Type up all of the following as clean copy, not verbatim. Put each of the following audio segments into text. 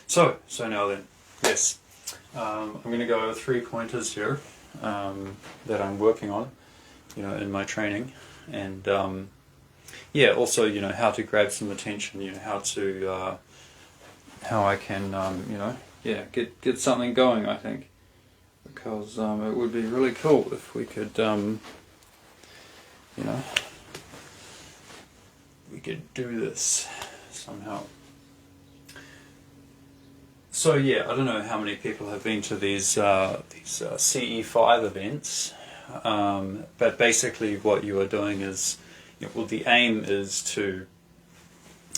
So now then, yes, I'm going to go over 3 pointers here that I'm working on, in my training, and yeah, also, how to grab some attention, how I can, yeah, get something going, I think, because it would be really cool if we could, we could do this somehow. So yeah, I don't know how many people have been to these CE5 events, but basically what you are doing is, well, the aim is to,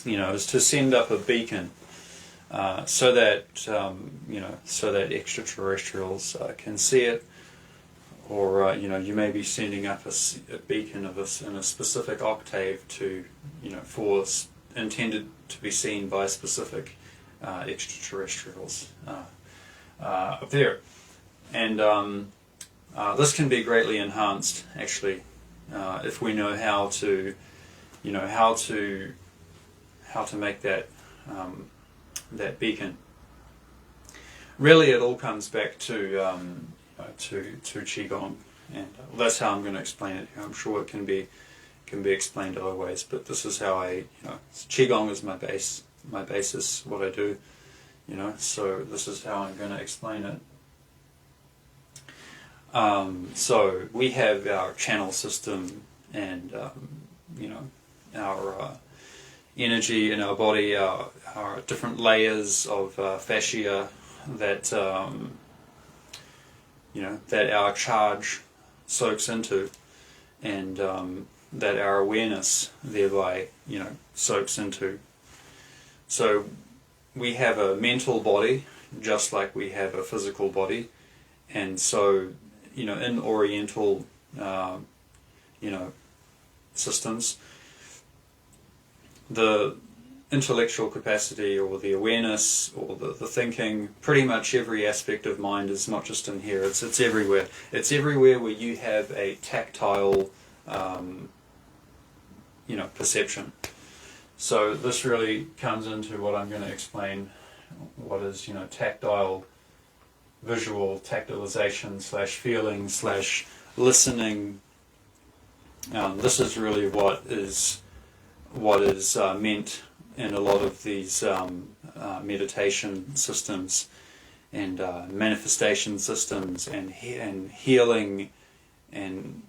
is to send up a beacon, so that so that extraterrestrials can see it, or you may be sending up a beacon in a specific octave to, intended to be seen by specific extraterrestrials up there, and this can be greatly enhanced, actually, if we know how to, how to make that that beacon. Really, it all comes back to qigong, and that's how I'm going to explain it here. I'm sure it can be explained other ways, but this is how I, qigong is my basis, what I do, so this is how I'm going to explain it. So we have our channel system, and our energy in our body, our different layers of fascia that that our charge soaks into, and that our awareness thereby soaks into. So we have a mental body just like we have a physical body, and so in Oriental systems, the intellectual capacity, or the awareness, or the thinking, pretty much every aspect of mind is not just in here, it's everywhere. It's everywhere where you have a tactile perception. So this really comes into what I'm going to explain, what is tactile, visual, tactilization / feeling / listening. This is really what is meant in a lot of these meditation systems, and manifestation systems, and healing, and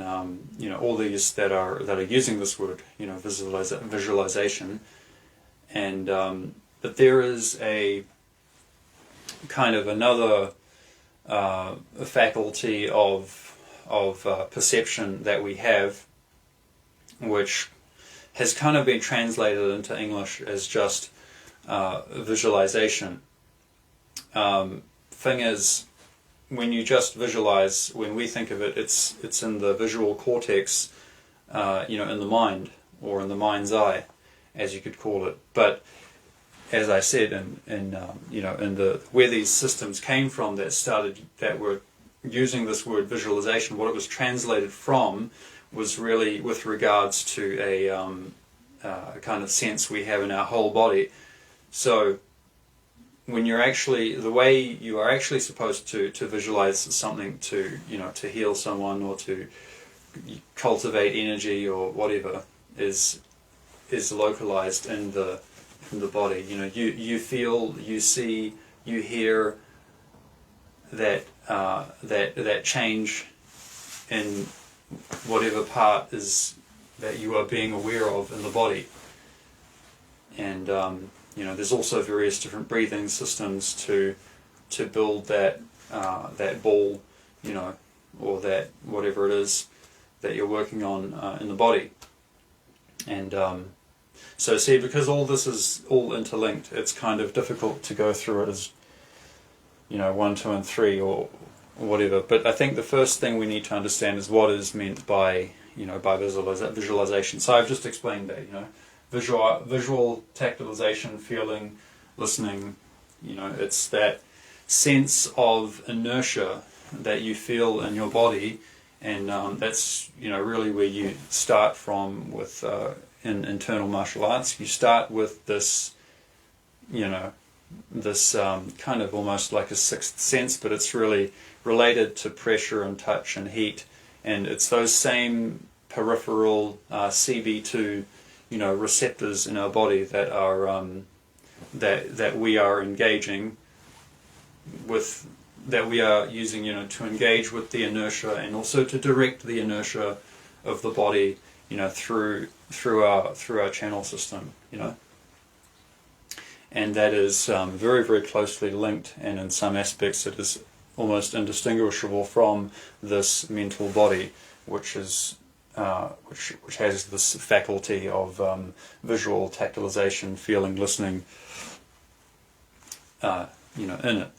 all these that are using this word, visualization, and but there is a kind of another faculty of perception that we have, which has kind of been translated into English as just visualization. Thing is, when you just visualize, when we think of it, it's in the visual cortex, in the mind, or in the mind's eye, as you could call it. But as I said, in the where these systems came from that were using this word visualization, what it was translated from was really with regards to a kind of sense we have in our whole body. So when you're actually, the way you are actually supposed to visualize something to heal someone, or to cultivate energy, or whatever, is localized in the body. You feel, you see, you hear that change in whatever part is that you are being aware of in the body. And there's also various different breathing systems to build that ball, or that whatever it is that you're working on in the body. And So see, because all this is all interlinked, it's kind of difficult to go through it as, 1, 2, and 3 or whatever. But I think the first thing we need to understand is what is meant by, by visualization. So I've just explained that, visual tactilization, feeling, listening, it's that sense of inertia that you feel in your body, and that's really where you start from with in internal martial arts. You start with this this kind of almost like a sixth sense, but it's really related to pressure and touch and heat, and it's those same peripheral CB2 receptors in our body that are that we are engaging with, that we are using to engage with the inertia, and also to direct the inertia of the body through our channel system, and that is very, very closely linked, and in some aspects it is almost indistinguishable from this mental body, which is which has this faculty of visual tactilization, feeling, listening, in it.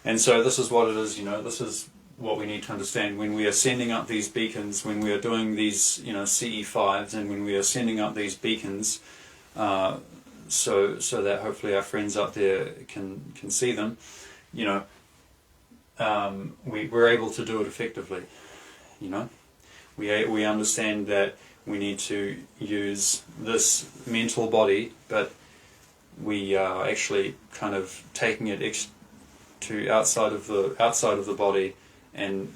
And so this is what it is. This is what we need to understand when we are sending up these beacons, when we are doing these CE5s, and when we are sending up these beacons, so that hopefully our friends up there can see them. We're able to do it effectively. We understand that we need to use this mental body, but we are actually kind of taking it to outside of the body, and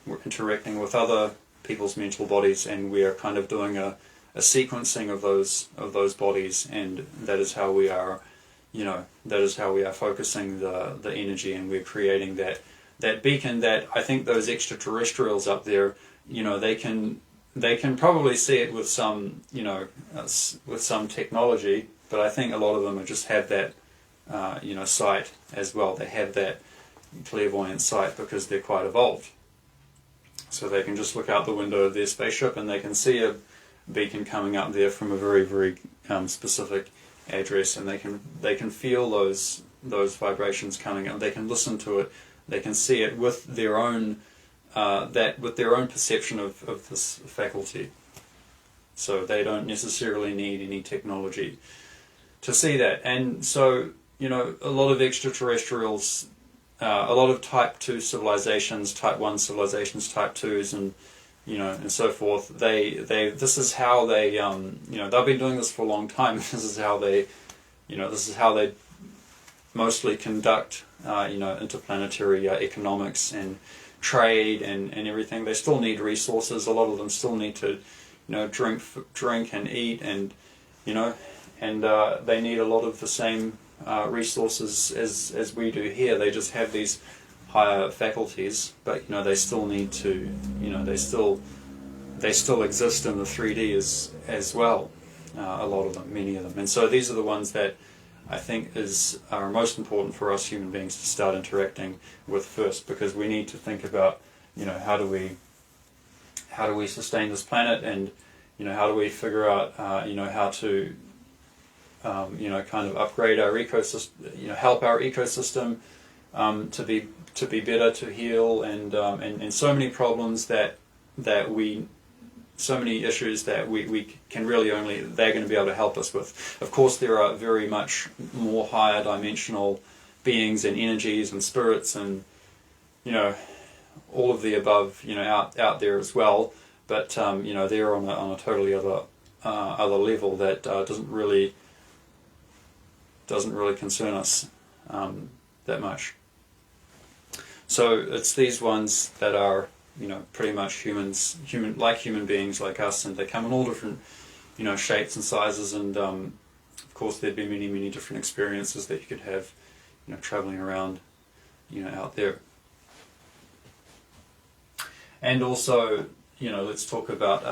we're interacting with other people's mental bodies, and we are kind of doing a sequencing of those bodies, and that is how we are focusing the energy, and we're creating that beacon that I think those extraterrestrials up there, they can probably see it with some with some technology, but I think a lot of them just have that sight as well. They have that clairvoyant sight because they're quite evolved. So they can just look out the window of their spaceship and they can see a beacon coming up there from a very, very specific address, and they can feel those vibrations coming up. They can listen to it. They can see it with their own perception of this faculty. So they don't necessarily need any technology to see that. And so a lot of extraterrestrials, a lot of Type 2 civilizations, Type 1 civilizations, Type 2s, and and so forth. This is how they they've been doing this for a long time. This is how they mostly conduct interplanetary economics and trade and everything. They still need resources. A lot of them still need to drink and eat, and and they need a lot of the same resources as we do here. They just have these higher faculties, but they still need to they still exist in the 3D as well. A lot of them, many of them, and so these are the ones that I think are most important for us human beings to start interacting with first, because we need to think about how do we sustain this planet, and how do we figure out how to kind of upgrade our ecosystem, help our ecosystem to be better, to heal, and so many problems so many issues that we can really only they're going to be able to help us with. Of course, there are very much more higher dimensional beings and energies and spirits and all of the above out there as well, but they're on a totally other level that doesn't really concern us that much. So it's these ones that are pretty much human beings like us, and they come in all different shapes and sizes, and of course there'd be many different experiences that you could have traveling around out there. And also let's talk about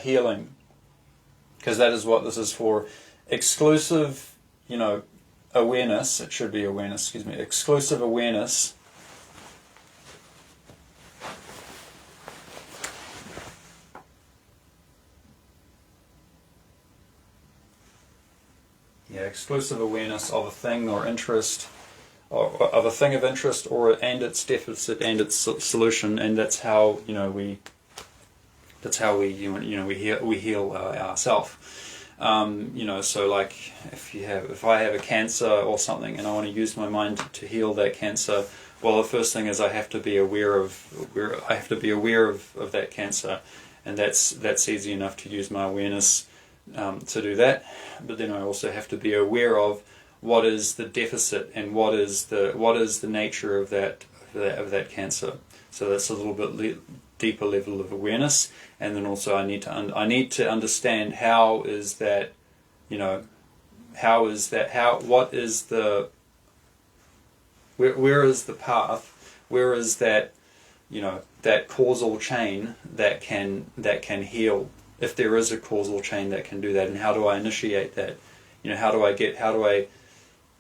healing, because that is what this is for. Exclusive awareness, it should be awareness, excuse me, exclusive awareness exclusive awareness of a thing or interest, or of a thing of interest, and its deficit and its solution, and that's how we heal ourselves. So like if I have a cancer or something and I want to use my mind to heal that cancer, well, the first thing is I have to be aware of that cancer, and that's easy enough to use my awareness to do that. But then I also have to be aware of what is the deficit and what is the nature of that cancer. So that's a little bit deeper level of awareness. And then also I need to understand what is the path, where is that that causal chain that can heal, if there is a causal chain that can do that, and how do I initiate that? How do I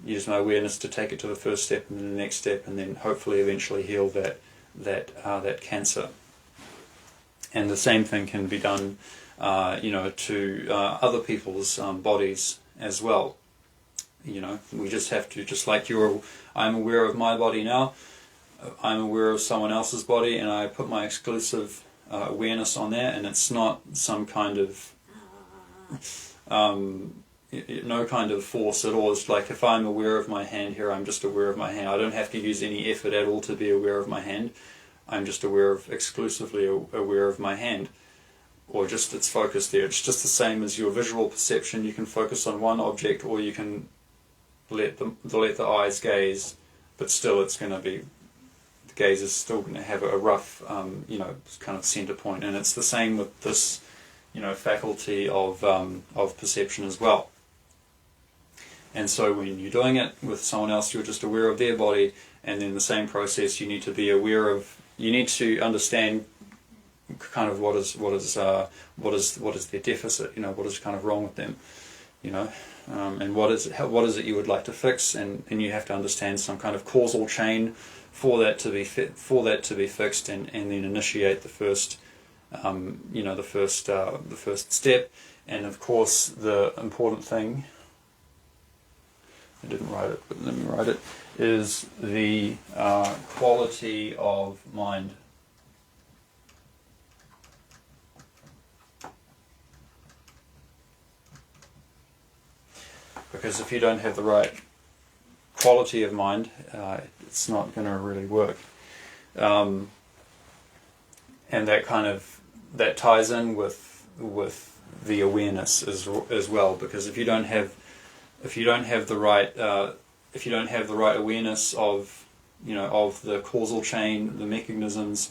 use my awareness to take it to the first step and then the next step, and then hopefully eventually heal that cancer. And the same thing can be done, to other people's bodies as well. We just have to, just like I'm aware of my body now, I'm aware of someone else's body, and I put my exclusive awareness on there, and it's not some kind of no kind of force at all. It's like if I'm aware of my hand here, I'm just aware of my hand. I don't have to use any effort at all to be aware of my hand. I'm just exclusively aware of my hand, or just its focus there. It's just the same as your visual perception. You can focus on one object, or you can let the eyes gaze, but still the gaze is still going to have a rough, kind of center point. And it's the same with this, faculty of perception as well. And so when you're doing it with someone else, you're just aware of their body, and then the same process, you need to be aware of. You need to understand kind of what is their deficit. What is kind of wrong with them. And what is it you would like to fix, and you have to understand some kind of causal chain for that to be fixed, and then initiate the first the first step. And of course the important thing, I didn't write it, but let me write it, is the quality of mind. Because if you don't have the right quality of mind, it's not going to really work. And that ties in with the awareness as well. Because if you don't have the right awareness of the causal chain, the mechanisms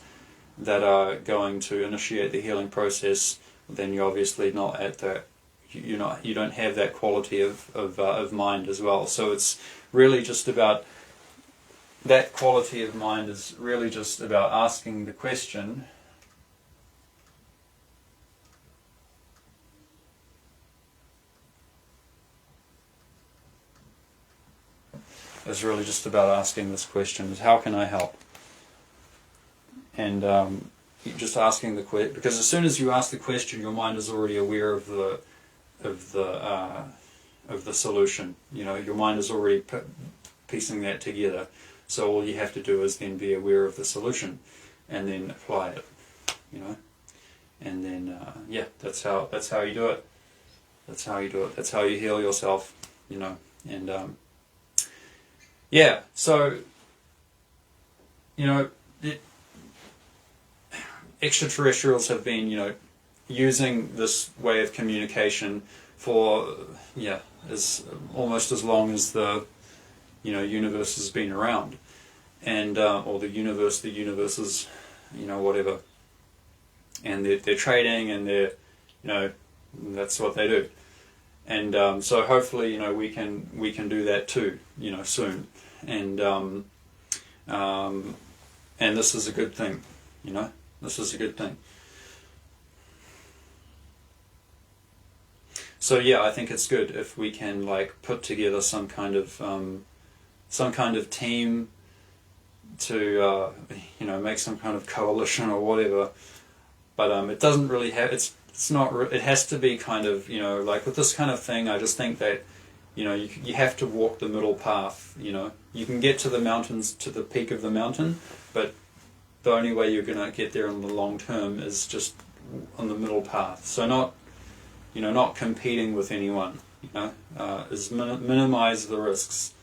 that are going to initiate the healing process, then you're obviously not at that. You don't have that quality of mind as well. So it's really just about that quality of mind is really just about asking the question. Is really just about asking this question: is how can I help? And just asking the question, because as soon as you ask the question, your mind is already aware of the solution. Your mind is already piecing that together. So all you have to do is then be aware of the solution, and then apply it. And then that's how you do it. That's how you do it. That's how you heal yourself. And so extraterrestrials have been using this way of communication for as almost as long as the universe has been around, and or the universe is whatever, and they're trading, and they're that's what they do. And so hopefully we can do that too soon, and this is a good thing. This is a good thing. So I think it's good if we can put together some kind of team to make some kind of coalition or whatever. But it doesn't really have. It's not. It has to be kind of with this kind of thing. I just think that you have to walk the middle path. You can get to the mountains, to the peak of the mountain, but the only way you're going to get there in the long term is just on the middle path. So not competing with anyone. Is minimize the risks.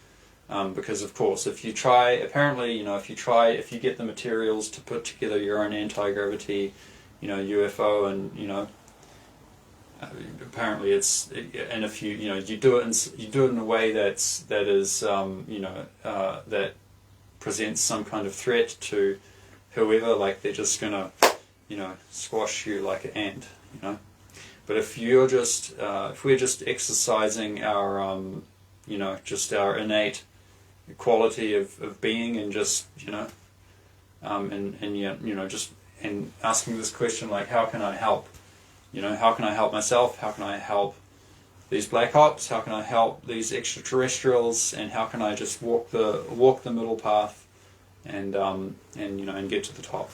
Because of course, if you try, apparently, if you get the materials to put together your own anti-gravity, UFO, and apparently and if you do it in a way that presents some kind of threat to whoever, like they're just gonna, squash you like an ant, But if you're just, if we're just exercising our, just our innate quality of being, and just, and asking this question, like, how can I help? How can I help myself? How can I help these black ops? How can I help these extraterrestrials? And how can I just walk the middle path, and get to the top?